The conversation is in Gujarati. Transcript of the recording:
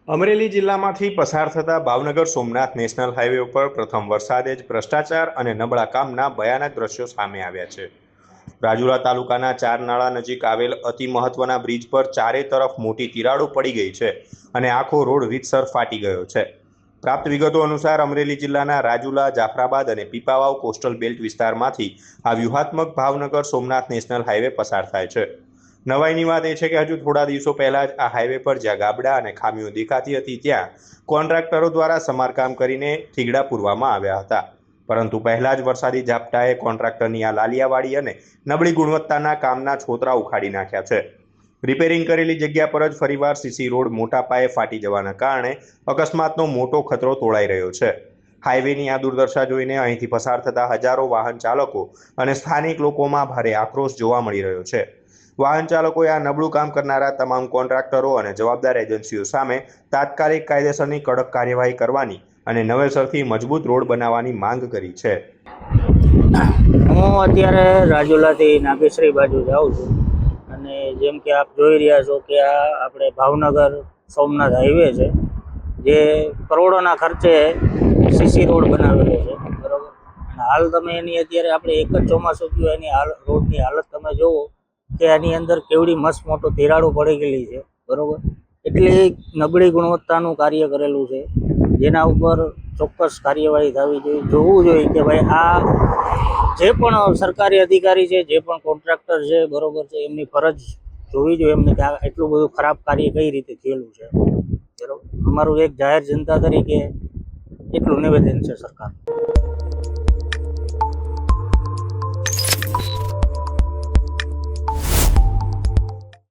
અમરેલી જિલ્લામાંથી પસાર થતા ભાવનગર સોમનાથ નેશનલ હાઈવે ઉપર પ્રથમ વરસાદે જ ભ્રષ્ટાચાર અને નબળા કામના ભયાનક દ્રશ્યો સામે આવ્યા છે। રાજુલા તાલુકાના ચાર નાળા નજીક આવેલ અતિ મહત્વના બ્રિજ પર ચારે તરફ મોટી તિરાડો પડી ગઈ છે અને આખો રોડ રીતસર ફાટી ગયો છે। પ્રાપ્ત વિગતો અનુસાર અમરેલી જિલ્લાના રાજુલા, જાફરાબાદ અને પીપાવાવ કોસ્ટલ બેલ્ટ વિસ્તારમાંથી આ વ્યૂહાત્મક ભાવનગર સોમનાથ નેશનલ હાઈવે પસાર થાય છે। નવાઈની વાત એ છે કે હજુ થોડા દિવસો પહેલા જ આ હાઈવે પર જ્યાં ગાબડા અને ખામીઓ દેખાતી હતી ત્યાં કોન્ટ્રાક્ટરો દ્વારા સમારકામ કરીને થીગડા પૂરવામાં આવ્યા હતા, પરંતુ પહેલા જ વરસાદી ઝાપટાએ કોન્ટ્રાક્ટરની આ લાલિયાવાડી અને નબળી ગુણવત્તાના કામના છોતરા ઉખાડી નાખ્યા છે। રિપેરિંગ કરેલી જગ્યા પર જ ફરીવાર સીસી રોડ મોટા પાયે ફાટી જવાના કારણે અકસ્માતનો મોટો ખતરો તોળાઈ રહ્યો છે। હાઈવેની આ દુર્દશા જોઈને અહીંથી પસાર થતા હજારો વાહન ચાલકો અને સ્થાનિક લોકોમાં ભારે આક્રોશ જોવા મળી રહ્યો છે। વાહન ચાલકોએ આ નબળું કામ કરનારા તમામ કોન્ટ્રાક્ટરો અને જવાબદાર એજન્સીઓ સામે તાત્કાલિક કાયદેસરની કડક કાર્યવાહી કરવાની અને નવેસરથી મજબૂત રોડ બનાવવાની માંગ કરી છે। હું અત્યારે રાજુલાથી નાગેશ્રી બાજુ જાઉં છું અને જેમ કે આપ જોઈ રહ્યા છો કે આ આપણે ભાવનગર સોમનાથ હાઈવે છે, જે કરોડોના ખર્ચે સીસી રોડ બનાવેલો છે, બરાબર। અને હાલ તમે એની અત્યારે આપણે એક જ ચોમાસું થયું એની રોડની હાલત તમે જુઓ કે આની અંદર કેવડી મસ્ત મોટો તિરાડો પડી ગયેલી છે, બરાબર। એટલી નબળી ગુણવત્તાનું કાર્ય કરેલું છે, જેના ઉપર ચોક્કસ કાર્યવાહી થવી જોઈએ। જોવું જોઈએ કે ભાઈ આ જે પણ સરકારી અધિકારી છે, જે પણ કોન્ટ્રાક્ટર છે, બરાબર છે, એમની ફરજ જોવી જોઈએ એમને કે આ એટલું બધું ખરાબ કાર્ય કઈ રીતે થયેલું છે, બરાબર। અમારું એક જાહેર જનતા તરીકે એટલું નિવેદન છે સરકાર।